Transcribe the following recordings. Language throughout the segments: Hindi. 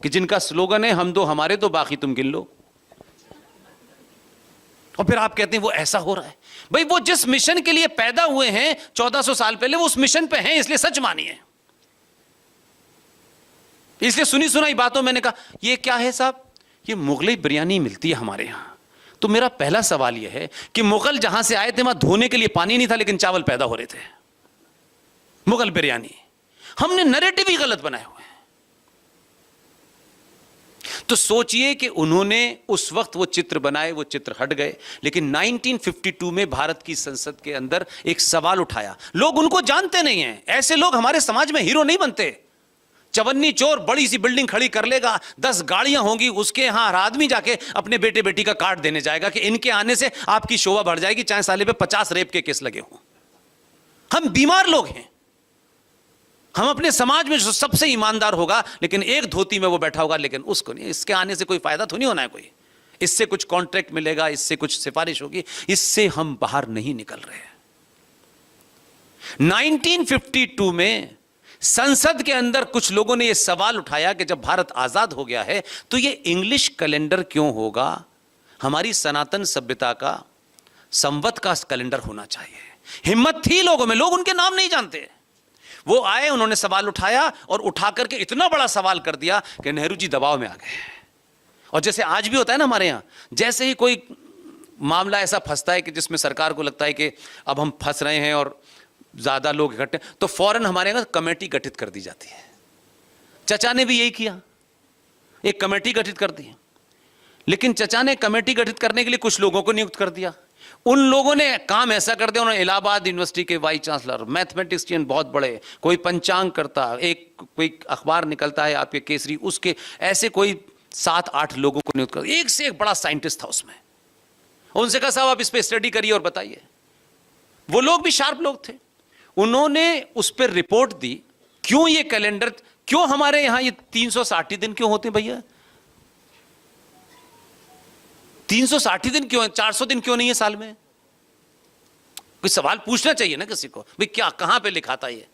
कि जिनका स्लोगन है हम दो हमारे तो बाकी तुम गिन लो, और फिर आप कहते हैं वो ऐसा हो रहा है। भाई वो जिस मिशन के लिए पैदा हुए हैं 1400 साल पहले, वो उस मिशन पे हैं, इसलिए सच मानिए। इसलिए सुनी सुनाई बातों मैंने कहा ये क्या है साहब, ये मुगलई बिरयानी मिलती है हमारे यहां। तो मेरा पहला सवाल यह है कि मुगल जहां से आए थे वहां धोने के लिए पानी नहीं था, लेकिन चावल पैदा हो रहे थे। मुगल बिरयानी, हमने नैरेटिव ही गलत बनाए हुए हैं। तो सोचिए कि उन्होंने उस वक्त वो चित्र बनाए, वो चित्र हट गए, लेकिन 1952 में भारत की संसद के अंदर एक सवाल उठाया। लोग उनको जानते नहीं हैं, ऐसे लोग हमारे समाज में हीरो नहीं बनते। चवन्नी चोर बड़ी सी बिल्डिंग खड़ी कर लेगा, 10 गाड़ियां होंगी, उसके यहां हर आदमी जाके अपने बेटे बेटी का कार्ड देने जाएगा कि इनके आने से आपकी शोभा बढ़ जाएगी, चाहे साले पे 50 रेप के केस लगे हों। हम बीमार लोग हैं। हम अपने समाज में जो सबसे ईमानदार होगा, लेकिन एक धोती में वो बैठा होगा, लेकिन उसको नहीं, इसके आने से कोई फायदा तो नहीं होना है, कोई इससे कुछ कॉन्ट्रैक्ट मिलेगा, इससे कुछ सिफारिश होगी, इससे हम बाहर नहीं निकल रहे हैं। 1952 में संसद के अंदर कुछ लोगों ने यह सवाल उठाया कि जब भारत आजाद हो गया है तो यह इंग्लिश कैलेंडर क्यों होगा, हमारी सनातन सभ्यता का संवत का कैलेंडर होना चाहिए। हिम्मत थी लोगों में, लोग उनके नाम नहीं जानते। वो आए, उन्होंने सवाल उठाया और उठा करके इतना बड़ा सवाल कर दिया कि नेहरू जी दबाव में आ गए। और जैसे आज भी होता है ना हमारे यहां, जैसे ही कोई मामला ऐसा फंसता है कि जिसमें सरकार को लगता है कि अब हम फंस रहे हैं और ज्यादा लोग इकट्ठे, तो फौरन हमारे यहां कमेटी गठित कर दी जाती है। चचा ने भी यही किया, एक कमेटी गठित कर दी। लेकिन चचा ने कमेटी गठित करने के लिए कुछ लोगों को नियुक्त कर दिया। उन लोगों ने काम ऐसा कर दिया, उन्होंने इलाहाबाद यूनिवर्सिटी के वाइस चांसलर, मैथमेटिशियन बहुत बड़े, कोई पंचांग करता, एक कोई अखबार निकलता है आपके केसरी, उसके ऐसे कोई 7-8 लोगों को नियुक्त कर, एक से एक बड़ा साइंटिस्ट था उसमें। उनसे कहा साहब आप इस पर स्टडी करिए और बताइए। वो लोग भी शार्प लोग थे, उन्होंने उस पर रिपोर्ट दी। क्यों ये कैलेंडर, क्यों हमारे यहां ये 360 दिन क्यों होते हैं भैया? 360 दिन क्यों है? 400 दिन क्यों नहीं है साल में? कोई सवाल पूछना चाहिए ना किसी को, भाई क्या कहां पे लिखा था ये?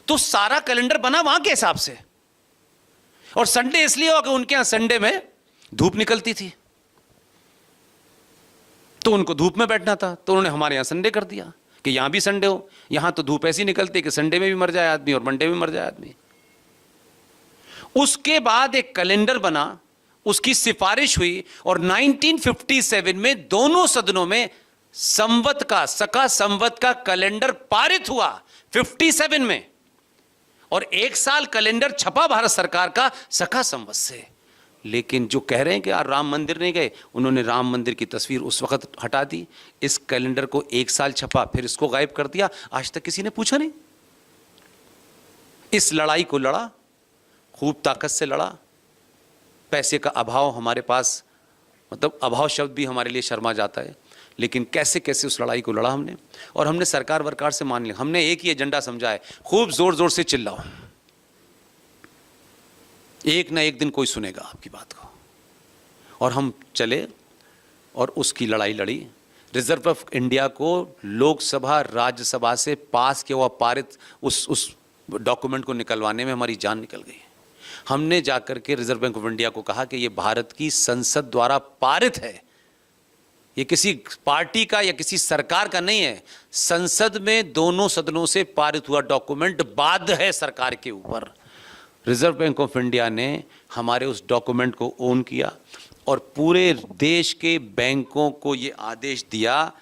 तो सारा कैलेंडर बना वहां के हिसाब से। और संडे इसलिए हो कि उनके यहां संडे में धूप निकलती थी, तो उनको धूप में बैठना था, तो उन्होंने हमारे यहां संडे कर दिया कि यहां भी संडे हो। यहां तो धूप ऐसी निकलती कि संडे में भी मर जाए आदमी और मंडे में मर जाए आदमी। उसके बाद एक कैलेंडर बना, उसकी सिफारिश हुई, और 1957 में दोनों सदनों में संवत का, सका संवत का कैलेंडर पारित हुआ 57 में। और 1 साल कैलेंडर छपा भारत सरकार का सका संवत से। लेकिन जो कह रहे हैं कि यार राम मंदिर नहीं गए, उन्होंने राम मंदिर की तस्वीर उस वक्त हटा दी। इस कैलेंडर को 1 साल छपा, फिर इसको गायब कर दिया, आज तक किसी ने पूछा नहीं। इस लड़ाई को लड़ा, खूब ताकत से लड़ा। पैसे का अभाव हमारे पास, मतलब अभाव शब्द भी हमारे लिए शर्मा जाता है, लेकिन कैसे कैसे उस लड़ाई को लड़ा हमने। और हमने सरकार वरकार से मान लिया, हमने एक ही एजेंडा समझा है, खूब जोर जोर से चिल्लाओ, एक ना एक दिन कोई सुनेगा आपकी बात को। और हम चले और उसकी लड़ाई लड़ी। रिजर्व ऑफ इंडिया को लोकसभा राज्यसभा से पास किया हुआ पारित उस डॉक्यूमेंट को निकलवाने में हमारी जान निकल गई। हमने जाकर के रिजर्व बैंक ऑफ इंडिया को कहा कि ये भारत की संसद द्वारा पारित है, ये किसी पार्टी का या किसी सरकार का नहीं है। संसद में दोनों सदनों से पारित हुआ डॉक्यूमेंट बाध्य है सरकार के ऊपर। रिजर्व बैंक ऑफ इंडिया ने हमारे उस डॉक्यूमेंट को ओन किया और पूरे देश के बैंकों को ये आदेश दिया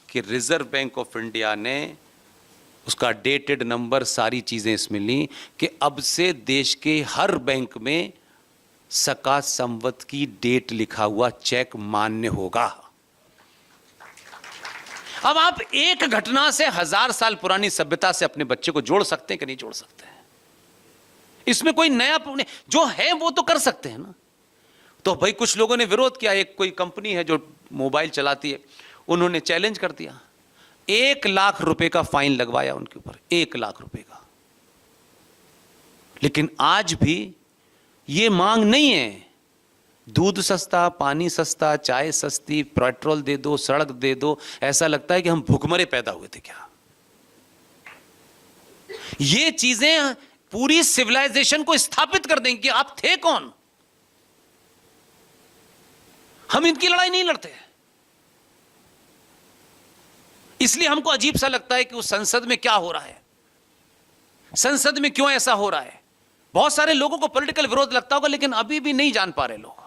कि रिजर्व बैंक ऑफ इंडिया ने उसका डेटेड नंबर, सारी चीज़ें इसमें ली कि अब से देश के हर बैंक में सका संवत की डेट लिखा हुआ चेक मान्य होगा। अब आप एक घटना से 1000 साल पुरानी सभ्यता से अपने बच्चे को जोड़ सकते हैं कि नहीं जोड़ सकते हैं? इसमें कोई नया जो है वो तो कर सकते हैं ना। तो भाई कुछ लोगों ने विरोध किया। एक कोई कंपनी है जो मोबाइल चलाती है, उन्होंने चैलेंज कर दिया, 1 लाख रुपए का फाइन लगवाया उनके ऊपर, 1 लाख रुपए का। लेकिन आज भी ये मांग नहीं है। दूध सस्ता, पानी सस्ता, चाय सस्ती, पेट्रोल दे दो, सड़क दे दो। ऐसा लगता है कि हम भूखमरे पैदा हुए थे क्या? ये चीजें पूरी सिविलाइजेशन को स्थापित कर देंगे कि आप थे कौन। हम इनकी लड़ाई नहीं लड़ते, इसलिए हमको अजीब सा लगता है कि उस संसद में क्या हो रहा है, संसद में क्यों ऐसा हो रहा है। बहुत सारे लोगों को पॉलिटिकल विरोध लगता होगा, लेकिन अभी भी नहीं जान पा रहे लोग,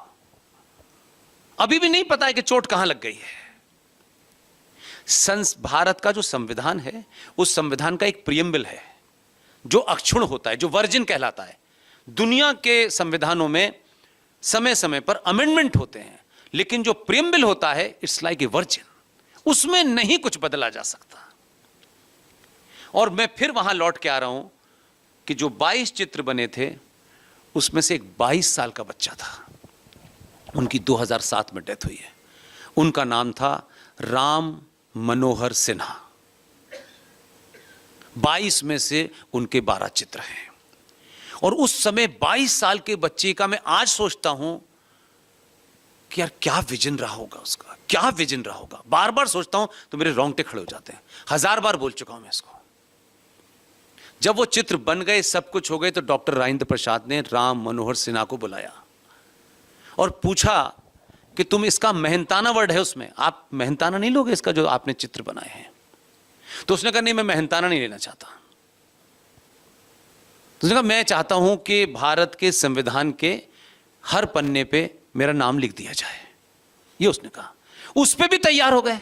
अभी भी नहीं पता है कि चोट कहां लग गई है। भारत का जो संविधान है, उस संविधान का एक प्रियम्बल है जो अक्षुण्ण होता है, जो वर्जिन कहलाता है। दुनिया के संविधानों में समय समय पर अमेंडमेंट होते हैं, लेकिन जो प्रियम्बल होता है इट्स लाइक ए वर्जिन, उसमें नहीं कुछ बदला जा सकता। और मैं फिर वहां लौट के आ रहा हूं कि जो 22 चित्र बने थे उसमें से एक 22 साल का बच्चा था, उनकी 2007 में डेथ हुई है। उनका नाम था राम मनोहर सिन्हा। 22 में से उनके 12 चित्र हैं। और उस समय 22 साल के बच्चे का मैं आज सोचता हूं कि यार क्या विजन रहा होगा उसका, क्या विजन रहा होगा। बार बार सोचता हूं तो मेरे रोंगटे खड़े हो जाते हैं। 1000 बार बोल चुका हूं मैं इसको। जब वो चित्र बन गए, सब कुछ हो गए, तो डॉक्टर राजेंद्र प्रसाद ने राम मनोहर सिन्हा को बुलाया और पूछा कि तुम, इसका मेहनताना वर्ड है उसमें, आप मेहनताना नहीं लोगे इसका जो आपने चित्र बनाए हैं? तो उसने कहा नहीं, मैं मेहनताना नहीं लेना चाहता। तो उसने कहा मैं चाहता हूं कि भारत के संविधान के हर पन्ने पे मेरा नाम लिख दिया जाए, ये उसने कहा। उस पे भी तैयार हो गए।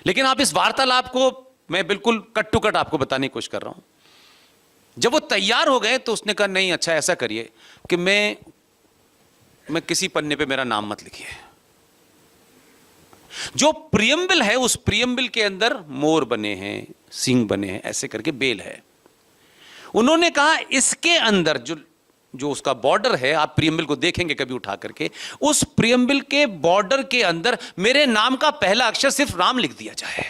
लेकिन आप इस वार्तालाप को मैं बिल्कुल कट टू कट आपको बताने की कोशिश कर रहा हूं। जब वो तैयार हो गए तो उसने कहा नहीं, अच्छा ऐसा करिए कि मैं किसी पन्ने पे मेरा नाम मत लिखिए। जो प्रियम्बल है, उस प्रियम्बल के अंदर मोर बने हैं, सिंह बने हैं, ऐसे करके बेल है। उन्होंने कहा इसके अंदर जो उसका बॉर्डर है, आप प्रियम्बल को देखेंगे कभी उठा करके, उस प्रियम्बल के बॉर्डर के अंदर मेरे नाम का पहला अक्षर सिर्फ राम लिख दिया जाए।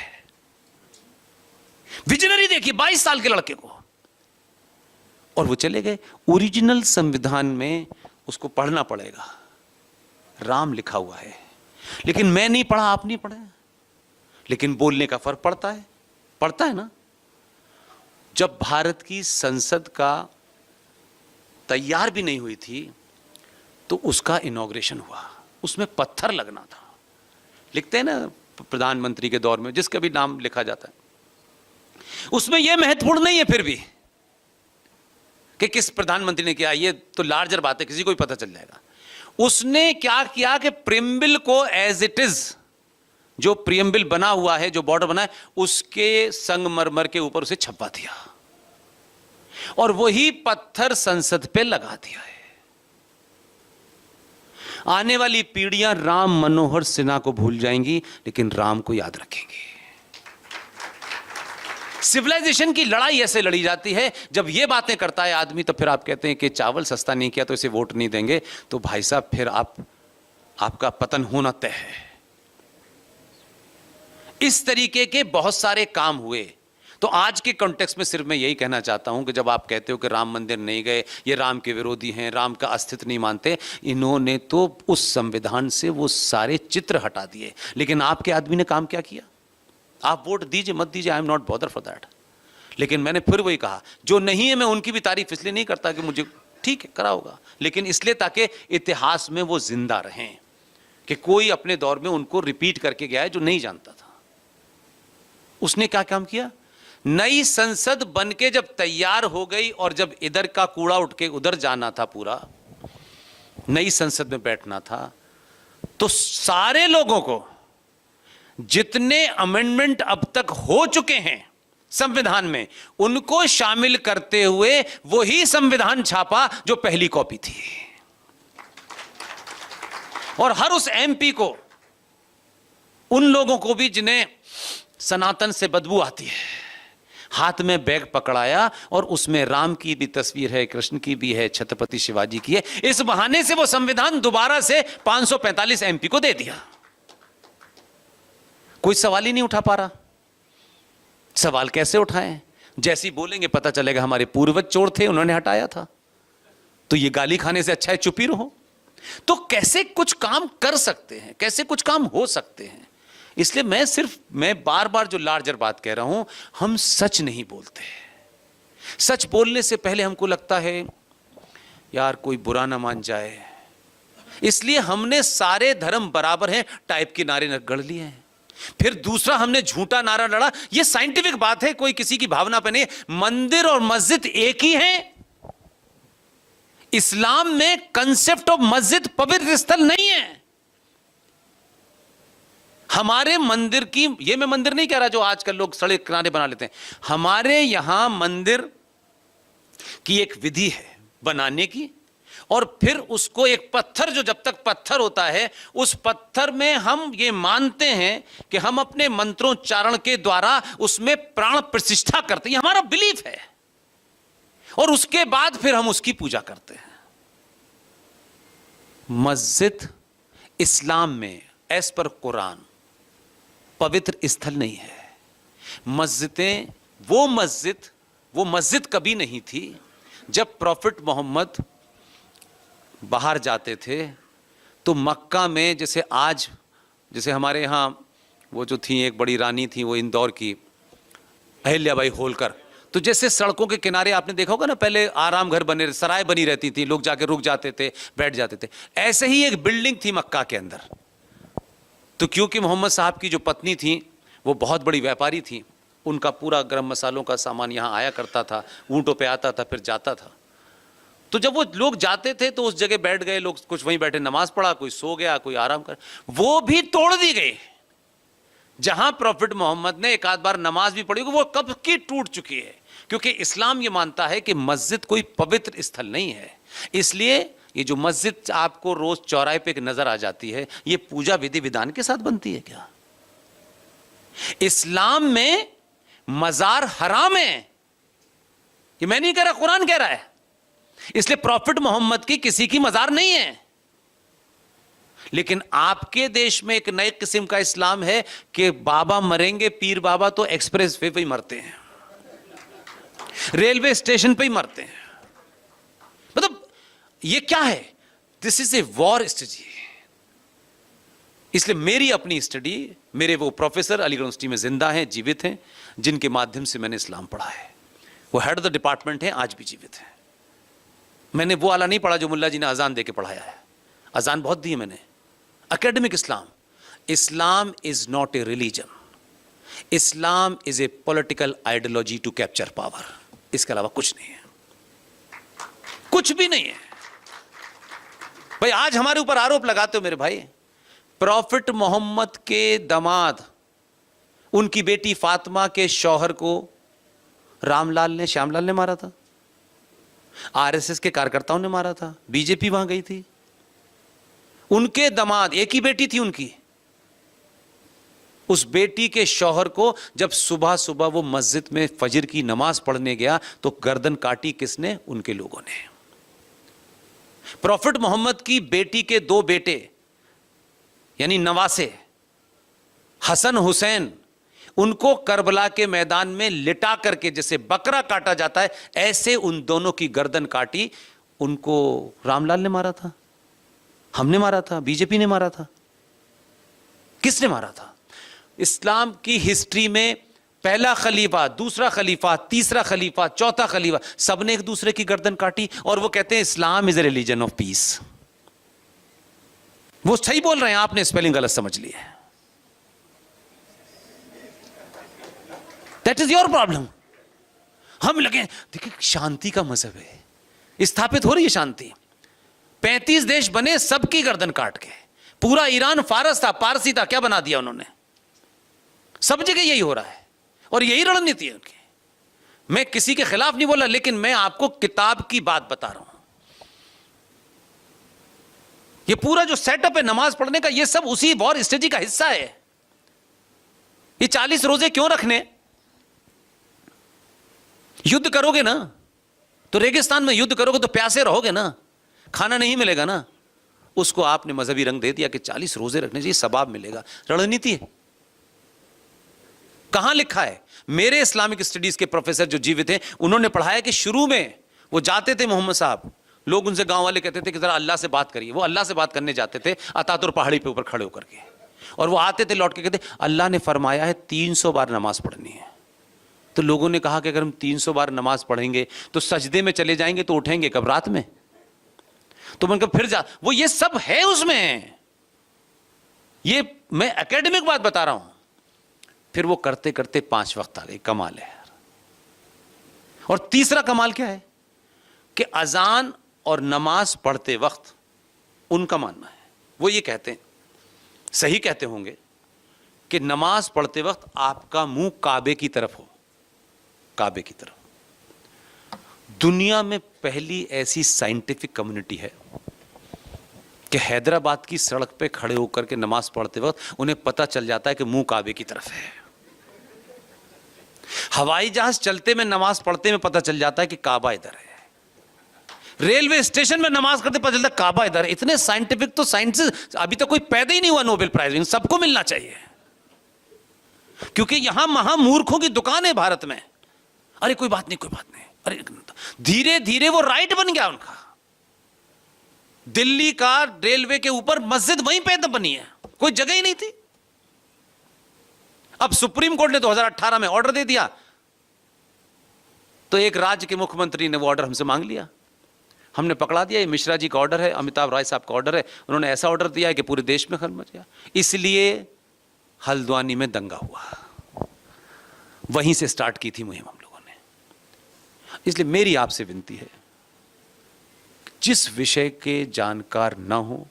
विजनरी देखिए 22 साल के लड़के को। और वो चले गए। ओरिजिनल संविधान में उसको पढ़ना पड़ेगा, राम लिखा हुआ है। लेकिन मैं नहीं पढ़ा, आप नहीं पढ़े, लेकिन बोलने का फर्क पड़ता है ना। जब भारत की संसद का तैयार भी नहीं हुई थी तो उसका इनॉग्रेशन हुआ, उसमें पत्थर लगना था। लिखते हैं ना प्रधानमंत्री के दौर में जिसका भी नाम लिखा जाता है, उसमें यह महत्वपूर्ण नहीं है फिर भी कि किस प्रधानमंत्री ने किया, ये तो लार्जर बात है, किसी को भी पता चल जाएगा। उसने क्या किया कि प्रियम्बल को एज इट इज, जो प्रियम्बल बना हुआ है, जो बॉर्डर बना है, उसके संगमरमर के ऊपर उसे छपवा दिया और वही पत्थर संसद पे लगा दिया है। आने वाली पीढ़ियां राम मनोहर सिन्हा को भूल जाएंगी, लेकिन राम को याद रखेंगी। सिविलाइजेशन की लड़ाई ऐसे लड़ी जाती है। जब ये बातें करता है आदमी तो फिर आप कहते हैं कि चावल सस्ता नहीं किया तो इसे वोट नहीं देंगे। तो भाई साहब फिर आपका पतन होना तय है। इस तरीके के बहुत सारे काम हुए। तो आज के कॉन्टेक्स्ट में सिर्फ मैं यही कहना चाहता हूं कि जब आप कहते हो कि राम मंदिर नहीं गए, ये राम के विरोधी हैं, राम का अस्तित्व नहीं मानते, इन्होंने तो उस संविधान से वो सारे चित्र हटा दिए। लेकिन आपके आदमी ने काम क्या किया? आप वोट दीजिए मत दीजिए, I am not bother for that. लेकिन मैंने फिर वही कहा, जो नहीं है मैं उनकी भी तारीफ इसलिए नहीं करता कि मुझे ठीक है करा होगा, लेकिन इसलिए ताकि इतिहास में वो जिंदा रहें, कि कोई अपने दौर में उनको रिपीट करके गया है जो नहीं जानता था। उसने क्या काम किया? नई संसद बनके जब तैयार हो गई और जब इधर का कूड़ा उठ के उधर जाना था, पूरा नई संसद में बैठना था, तो सारे लोगों को जितने अमेंडमेंट अब तक हो चुके हैं संविधान में, उनको शामिल करते हुए वही संविधान छापा जो पहली कॉपी थी। और हर उस एमपी को, उन लोगों को भी जिन्हें सनातन से बदबू आती है, हाथ में बैग पकड़ाया और उसमें राम की भी तस्वीर है, कृष्ण की भी है, छत्रपति शिवाजी की है। इस बहाने से वो संविधान दोबारा से 545 एमपी को दे दिया। कोई सवाल ही नहीं उठा पा रहा। सवाल कैसे उठाएं? जैसे ही बोलेंगे पता चलेगा हमारे पूर्वज चोर थे, उन्होंने हटाया था, तो ये गाली खाने से अच्छा है चुप ही रहो। तो कैसे कुछ काम कर सकते हैं, कैसे कुछ काम हो सकते हैं? इसलिए मैं बार बार जो लार्जर बात कह रहा हूं, हम सच नहीं बोलते, सच बोलने से पहले हमको लगता है यार कोई बुरा ना मान जाए, इसलिए हमने सारे धर्म बराबर हैं टाइप के नारे गढ़ लिए हैं। फिर दूसरा हमने झूठा नारा लड़ा। यह साइंटिफिक बात है, कोई किसी की भावना पे नहीं। मंदिर और मस्जिद एक ही है। इस्लाम में कंसेप्ट ऑफ मस्जिद पवित्र स्थल नहीं है। हमारे मंदिर की, ये मैं मंदिर नहीं कह रहा जो आजकल लोग सड़क किनारे बना लेते हैं, हमारे यहां मंदिर की एक विधि है बनाने की, और फिर उसको एक पत्थर, जो जब तक पत्थर होता है उस पत्थर में हम ये मानते हैं कि हम अपने मंत्रोच्चारण के द्वारा उसमें प्राण प्रतिष्ठा करते हैं, हमारा बिलीफ है, और उसके बाद फिर हम उसकी पूजा करते हैं। मस्जिद इस्लाम में एज पर कुरान पवित्र स्थल नहीं है। मस्जिदें, वो मस्जिद कभी नहीं थी जब प्रॉफिट मोहम्मद बाहर जाते थे तो मक्का में, जैसे हमारे यहाँ वो जो थी एक बड़ी रानी थी, वो इंदौर की अहिल्याबाई होलकर, तो जैसे सड़कों के किनारे आपने देखा होगा ना, पहले आराम घर बने, सराय बनी रहती थी, लोग जाके रुक जाते थे, बैठ जाते थे, ऐसे ही एक बिल्डिंग थी मक्का के अंदर। तो क्योंकि मोहम्मद साहब की जो पत्नी थी वो बहुत बड़ी व्यापारी थी, उनका पूरा गरम मसालों का सामान यहाँ आया करता था, ऊँटों पे आता था, फिर जाता था। तो जब वो लोग जाते थे तो उस जगह बैठ गए लोग, कुछ वहीं बैठे नमाज पढ़ा, कोई सो गया, कोई आराम कर, वो भी तोड़ दी गई। जहां प्रॉफिट मोहम्मद ने एक आध बार नमाज भी पढ़ी, वो कब की टूट चुकी है, क्योंकि इस्लाम ये मानता है कि मस्जिद कोई पवित्र स्थल नहीं है। इसलिए ये जो मस्जिद आपको रोज चौराहे पे नजर आ जाती है, ये पूजा विधि विधान के साथ बनती है क्या? इस्लाम में मजार हराम है, ये मैं नहीं कह रहा, कुरान कह रहा है। इसलिए प्रॉफिट मोहम्मद की किसी की मजार नहीं है। लेकिन आपके देश में एक नए किस्म का इस्लाम है कि बाबा मरेंगे, पीर बाबा तो एक्सप्रेस वे पे ही मरते हैं, रेलवे स्टेशन पे ही मरते हैं। मतलब ये क्या है? This is a war study. इसलिए मेरी अपनी स्टडी, मेरे वो प्रोफेसर अलीगढ़ यूनिवर्सिटी में जिंदा हैं, जीवित हैं, जिनके माध्यम से मैंने इस्लाम पढ़ा है, वो हेड ऑफ द डिपार्टमेंट है, आज भी जीवित है। मैंने वो वाला नहीं पढ़ा जो मुल्ला जी ने अजान दे के पढ़ाया है, अजान बहुत दी है मैंने। Academic Islam, Islam is not a religion, Islam is a political ideology to capture power. इसके अलावा कुछ नहीं है, कुछ भी नहीं है। भाई आज हमारे ऊपर आरोप लगाते हो मेरे भाई, प्रॉफिट मोहम्मद के दामाद, उनकी बेटी फातिमा के शौहर को श्यामलाल ने मारा था, आरएसएस के कार्यकर्ताओं ने मारा था, बीजेपी वहां गई थी। उनके दामाद, एक ही बेटी थी उनकी, उस बेटी के शौहर को जब सुबह सुबह वो मस्जिद में फजर की नमाज पढ़ने गया तो गर्दन काटी किसने? उनके लोगों ने। प्रॉफिट मोहम्मद की बेटी के दो बेटे यानी नवासे, हसन हुसैन, उनको करबला के मैदान में लिटा करके जैसे बकरा काटा जाता है, ऐसे उन दोनों की गर्दन काटी। उनको रामलाल ने मारा था, हमने मारा था, बीजेपी ने मारा था। किसने मारा था? इस्लाम की हिस्ट्री में पहला खलीफा, दूसरा खलीफा, तीसरा खलीफा, चौथा खलीफा, सबने एक दूसरे की गर्दन काटी, और वो कहते हैं Islam is a religion of peace. वो सही बोल रहे हैं, आपने स्पेलिंग गलत समझ ली है। That is your problem. हम लगे देखिए शांति का मजहब है, स्थापित हो रही है शांति। 35 देश बने, सबकी गर्दन काट के। पूरा ईरान फारस था, पारसी था, क्या बना दिया उन्होंने? सब जगह यही हो रहा है और यही रणनीति है उनकी। मैं किसी के खिलाफ नहीं बोला, लेकिन मैं आपको किताब की बात बता रहा हूं। ये पूरा जो सेटअप है नमाज पढ़ने का, ये सब उसी वॉर स्ट्रेटजी का हिस्सा है। ये 40 रोजे क्यों रखने? युद्ध करोगे ना तो रेगिस्तान में युद्ध करोगे तो प्यासे रहोगे ना, खाना नहीं मिलेगा ना। उसको आपने मजहबी रंग दे दिया कि 40 रोजे रखने चाहिए, सवाब मिलेगा। रणनीति है। कहां लिखा है? मेरे इस्लामिक स्टडीज के प्रोफेसर जो जीवित हैं, उन्होंने पढ़ाया कि शुरू में वो जाते थे मोहम्मद साहब, लोग उनसे, गांव वाले कहते थे कि जरा अल्लाह से बात करिए। वो अल्लाह से बात करने जाते थे अतातुर पहाड़ी पे ऊपर खड़े होकर के, और वो आते थे लौट के कहते अल्लाह ने फरमाया है 300 बार नमाज पढ़नी है। तो लोगों ने कहा कि अगर हम 300 बार नमाज पढ़ेंगे तो सजदे में चले जाएंगे तो उठेंगे कब? रात में। तो मैंने कहा फिर जा, वो ये सब है उसमें, ये मैं एकेडमिक बात बता रहा हूं। फिर वो करते करते 5 वक्त आ गए। कमाल है यार। और तीसरा कमाल क्या है कि अजान और नमाज पढ़ते वक्त उनका मानना है, वो ये कहते हैं, सही कहते होंगे, कि नमाज पढ़ते वक्त आपका मुंह काबे की तरफ हो, काबे की तरफ। दुनिया में पहली ऐसी साइंटिफिक कम्युनिटी है कि हैदराबाद की सड़क पे खड़े होकर के नमाज पढ़ते वक्त उन्हें पता चल जाता है कि मुंह काबे की तरफ है। हवाई जहाज चलते में नमाज पढ़ते में पता चल जाता है कि काबा इधर है। रेलवे स्टेशन में नमाज करते पता चलता है काबा इधर है। इतने साइंटिफिक, तो साइंस अभी तक कोई पैदा ही नहीं हुआ नोबेल प्राइज, इन सबको मिलना चाहिए, क्योंकि यहां महामूर्खों की दुकान है भारत में। अरे कोई बात नहीं, कोई बात नहीं, अरे धीरे धीरे वो राइट बन गया उनका। दिल्ली का रेलवे के ऊपर मस्जिद वहीं पे बनी है, कोई जगह ही नहीं थी। अब सुप्रीम कोर्ट ने 2018 में ऑर्डर दे दिया, तो एक राज्य के मुख्यमंत्री ने वो ऑर्डर हमसे मांग लिया, हमने पकड़ा दिया। ये मिश्रा जी का ऑर्डर है, अमिताभ राय साहब का ऑर्डर है, उन्होंने ऐसा ऑर्डर दिया है कि पूरे देश में खत्म मच गया। इसलिए हल्द्वानी में दंगा हुआ, वहीं से स्टार्ट की थी मुहिम हम लोगों ने। इसलिए मेरी आपसे विनती है, जिस विषय के जानकार ना हो,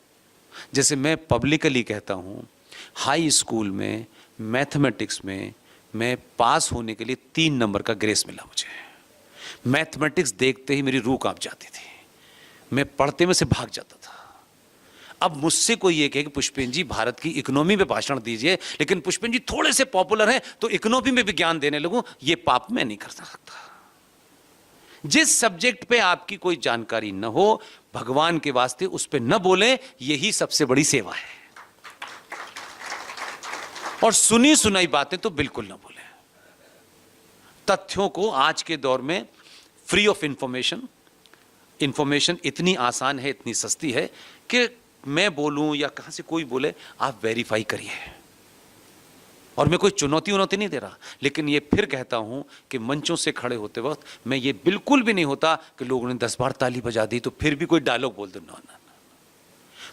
जैसे मैं पब्लिकली कहता हूं, हाई स्कूल में मैथमेटिक्स में मैं पास होने के लिए 3 नंबर का ग्रेस मिला मुझे। मैथमेटिक्स देखते ही मेरी रूह कांप जाती थी, मैं पढ़ते में से भाग जाता था। अब मुझसे कोई ये कहे कि पुष्पेन जी भारत की इकोनॉमी पे भाषण दीजिए, लेकिन पुष्पेन जी थोड़े से पॉपुलर हैं तो इकोनॉमी में भी ज्ञान देने लगूं, ये पाप मैं नहीं कर सकता। जिस सब्जेक्ट पे आपकी कोई जानकारी न हो, भगवान के वास्ते उस पे न बोलें, यही सबसे बड़ी सेवा है। और सुनी सुनाई बातें तो बिल्कुल न बोलें। तथ्यों को आज के दौर में फ्री ऑफ इंफॉर्मेशन इतनी आसान है, इतनी सस्ती है कि मैं बोलूं या कहां से कोई बोले, आप वेरीफाई करिए। और मैं कोई चुनौती नहीं दे रहा, लेकिन ये फिर कहता हूं कि मंचों से खड़े होते वक्त मैं ये बिल्कुल भी नहीं होता कि लोगों ने 10 बार ताली बजा दी तो फिर भी कोई डायलॉग बोल दो। ना,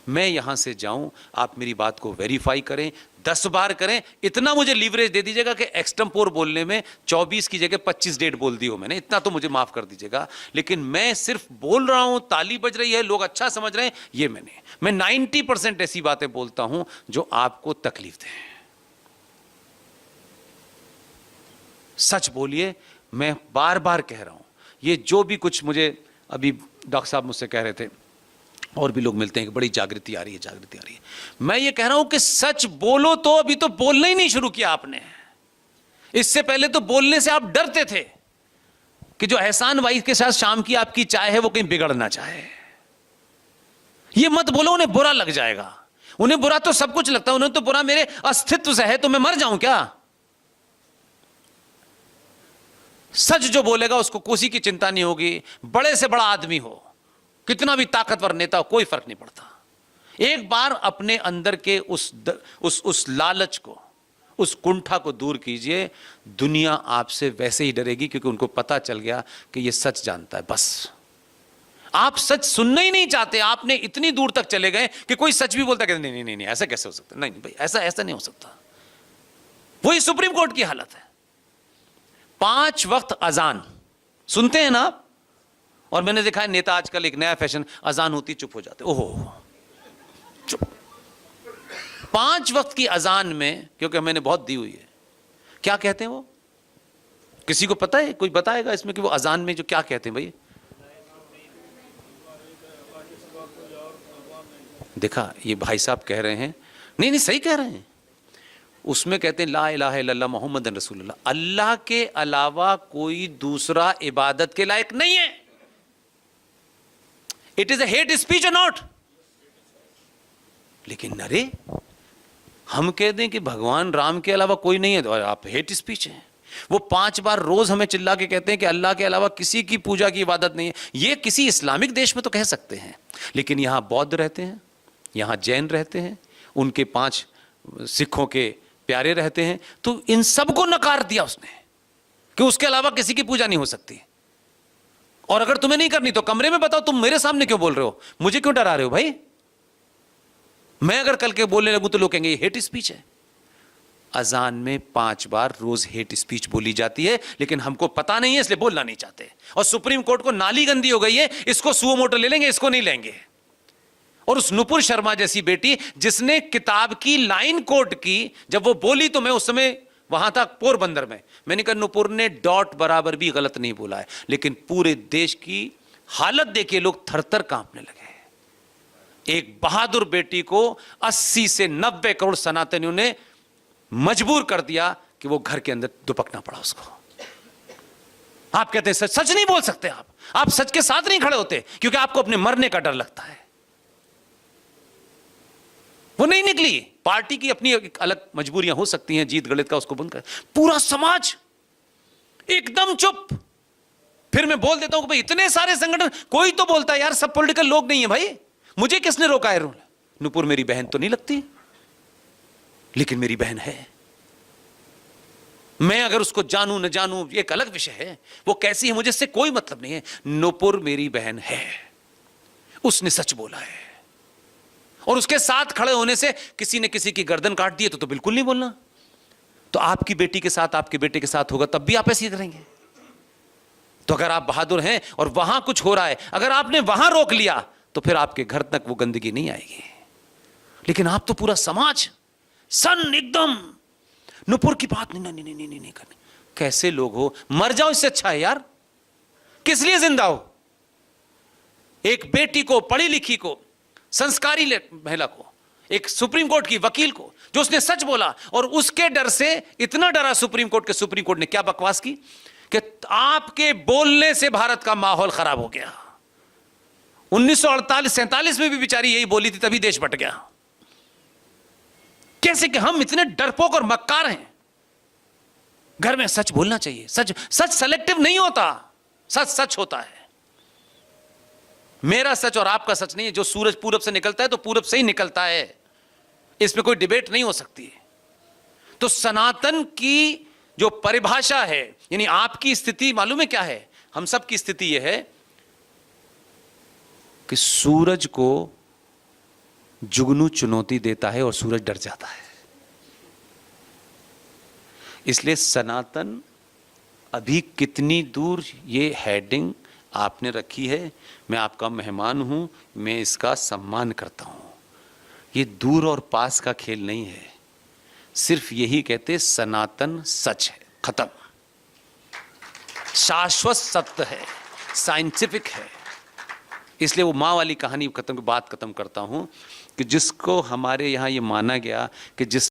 मैं यहां से जाऊं, आप मेरी बात को वेरीफाई करें, 10 बार करें, इतना मुझे लीवरेज दे दीजिएगा कि एक्सटेम्पोर बोलने में 24 की जगह 25 डेट बोल दी हो मैंने, इतना तो मुझे माफ कर दीजिएगा। लेकिन मैं सिर्फ बोल रहा हूं, ताली बज रही है, लोग अच्छा समझ रहे हैं, ये मैं 90% ऐसी बातें बोलता हूं जो आपको तकलीफ दें। सच बोलिए, मैं बार बार कह रहा हूं। ये जो भी कुछ मुझे अभी डॉक्टर साहब मुझसे कह रहे थे, और भी लोग मिलते हैं कि बड़ी जागृति आ रही है, जागृति आ रही है। मैं ये कह रहा हूं कि सच बोलो। तो अभी तो बोलना ही नहीं शुरू किया आपने। इससे पहले तो बोलने से आप डरते थे कि जो एहसान भाई के साथ शाम की आपकी चाय है वो कहीं बिगड़ ना जाए। ये मत बोलो, उन्हें बुरा लग जाएगा। उन्हें बुरा तो सब कुछ लगता है, उन्हें तो बुरा मेरे अस्तित्व से है, तो मैं मर जाऊं क्या? सच जो बोलेगा उसको किसी की चिंता नहीं होगी, बड़े से बड़ा आदमी हो, कितना भी ताकतवर नेता हो, कोई फर्क नहीं पड़ता। एक बार अपने अंदर के उस लालच को, उस कुंठा को दूर कीजिए, दुनिया आपसे वैसे ही डरेगी, क्योंकि उनको पता चल गया कि ये सच जानता है। बस आप सच सुनना ही नहीं चाहते। आपने इतनी दूर तक चले गए कि कोई सच भी बोलता है, नहीं नहीं नहीं, ऐसा कैसे हो सकता है? नहीं भाई, ऐसा नहीं हो सकता। वही सुप्रीम कोर्ट की हालत है। 5 वक्त अजान सुनते हैं ना आप, और मैंने देखा है नेता आजकल एक नया फैशन, अजान होती चुप हो जाते, ओहो चुप। 5 वक्त की अजान में, क्योंकि मैंने बहुत दी हुई है, क्या कहते हैं वो? किसी को पता है? कोई बताएगा इसमें कि वो अजान में जो क्या कहते हैं भाई? देखा, ये भाई साहब कह रहे हैं, नहीं सही कह रहे हैं। उसमें कहते हैं ला इलाहा इल्लल्लाह मोहम्मद रसूलुल्लाह, अल्लाह के अलावा कोई दूसरा इबादत के लायक नहीं है। It is a hate speech और नॉट। लेकिन अरे हम कह दें कि भगवान राम के अलावा कोई नहीं है, तो आप हेट स्पीच है। वो 5 बार रोज हमें चिल्ला के कहते हैं कि अल्लाह के अलावा किसी की पूजा की इबादत नहीं है। ये किसी इस्लामिक देश में तो कह सकते हैं, लेकिन यहां बौद्ध रहते हैं, यहां जैन रहते हैं, उनके 5 सिखों के प्यारे रहते हैं, तो इन सबको नकार दिया उसने कि उसके अलावा किसी की पूजा नहीं हो सकती। और अगर तुम्हें नहीं करनी तो कमरे में बताओ, तुम मेरे सामने क्यों बोल रहे हो, मुझे क्यों डरा रहे हो भाई? मैं अगर कल के बोलने लगूं तो लोग कहेंगे ये हेट स्पीच है। अजान में 5 बार रोज हेट स्पीच बोली जाती है, लेकिन हमको पता नहीं है इसलिए बोलना नहीं चाहते। और सुप्रीम कोर्ट को नाली गंदी हो गई है, इसको सुओ मोटो ले लेंगे, इसको नहीं लेंगे। और उस नुपुर शर्मा जैसी बेटी जिसने किताब की लाइन कोट की, जब वो बोली तो मैं उस समय वहां था पोरबंदर में, मैंने कहा नुपुर ने डॉट बराबर भी गलत नहीं बोला है। लेकिन पूरे देश की हालत देखिए, लोग थरथर कांपने लगे। एक बहादुर बेटी को 80 से 90 करोड़ सनातनियों ने मजबूर कर दिया कि वो घर के अंदर दुपकना पड़ा उसको। आप कहते हैं सच, सच नहीं बोल सकते आप सच के साथ नहीं खड़े होते, क्योंकि आपको अपने मरने का डर लगता है। वो नहीं निकली। पार्टी की अपनी एक अलग मजबूरियां हो सकती हैं, जीत गणित का उसको बंद कर। पूरा समाज एकदम चुप। फिर मैं बोल देता हूं कि भाई इतने सारे संगठन, कोई तो बोलता है यार सब पॉलिटिकल लोग नहीं है भाई, मुझे किसने रोका है? नुपुर मेरी बहन तो नहीं लगती, लेकिन मेरी बहन है। मैं अगर उसको जानूं न जानूं एक अलग विषय है, वो कैसी है मुझे इससे कोई मतलब नहीं है। नुपुर मेरी बहन है, उसने सच बोला है। और उसके साथ खड़े होने से किसी ने किसी की गर्दन काट दी तो बिल्कुल नहीं बोलना। तो आपकी बेटी के साथ, आपके बेटे के साथ होगा तब भी आप ऐसे ही करेंगे। तो अगर आप बहादुर हैं और वहां कुछ हो रहा है, अगर आपने वहां रोक लिया तो फिर आपके घर तक वो गंदगी नहीं आएगी। लेकिन आप तो पूरा समाज सन एकदम नुपुर की बात नहीं करनी। कैसे लोग हो, मर जाओ इससे अच्छा है यार। किस लिए जिंदा हो? एक बेटी को, पढ़ी लिखी को, संस्कारी महिला को, एक सुप्रीम कोर्ट की वकील को, जो उसने सच बोला, और उसके डर से इतना डरा सुप्रीम कोर्ट के, सुप्रीम कोर्ट ने क्या बकवास की कि आपके बोलने से भारत का माहौल खराब हो गया। 1948-47 में भी बेचारी यही बोली थी, तभी देश बट गया। कैसे कि हम इतने डरपोक और मक्कार हैं। घर में सच बोलना चाहिए। सच सेलेक्टिव नहीं होता, सच सच होता है। मेरा सच और आपका सच नहीं है। जो सूरज पूरब से निकलता है तो पूरब से ही निकलता है, इसमें कोई डिबेट नहीं हो सकती। तो सनातन की जो परिभाषा है, यानी आपकी स्थिति मालूम है क्या है? हम सब की स्थिति यह है कि सूरज को जुगनू चुनौती देता है और सूरज डर जाता है। इसलिए सनातन अभी कितनी दूर, ये हेडिंग आपने रखी है, मैं आपका मेहमान हूं, मैं इसका सम्मान करता हूं। ये दूर और पास का खेल नहीं है। सिर्फ यही कहते सनातन सच है, खत्म। शाश्वत सत्य है, साइंटिफिक है। इसलिए वो माँ वाली कहानी खत्म, बात खत्म करता हूं कि जिसको हमारे यहां ये माना गया कि जिस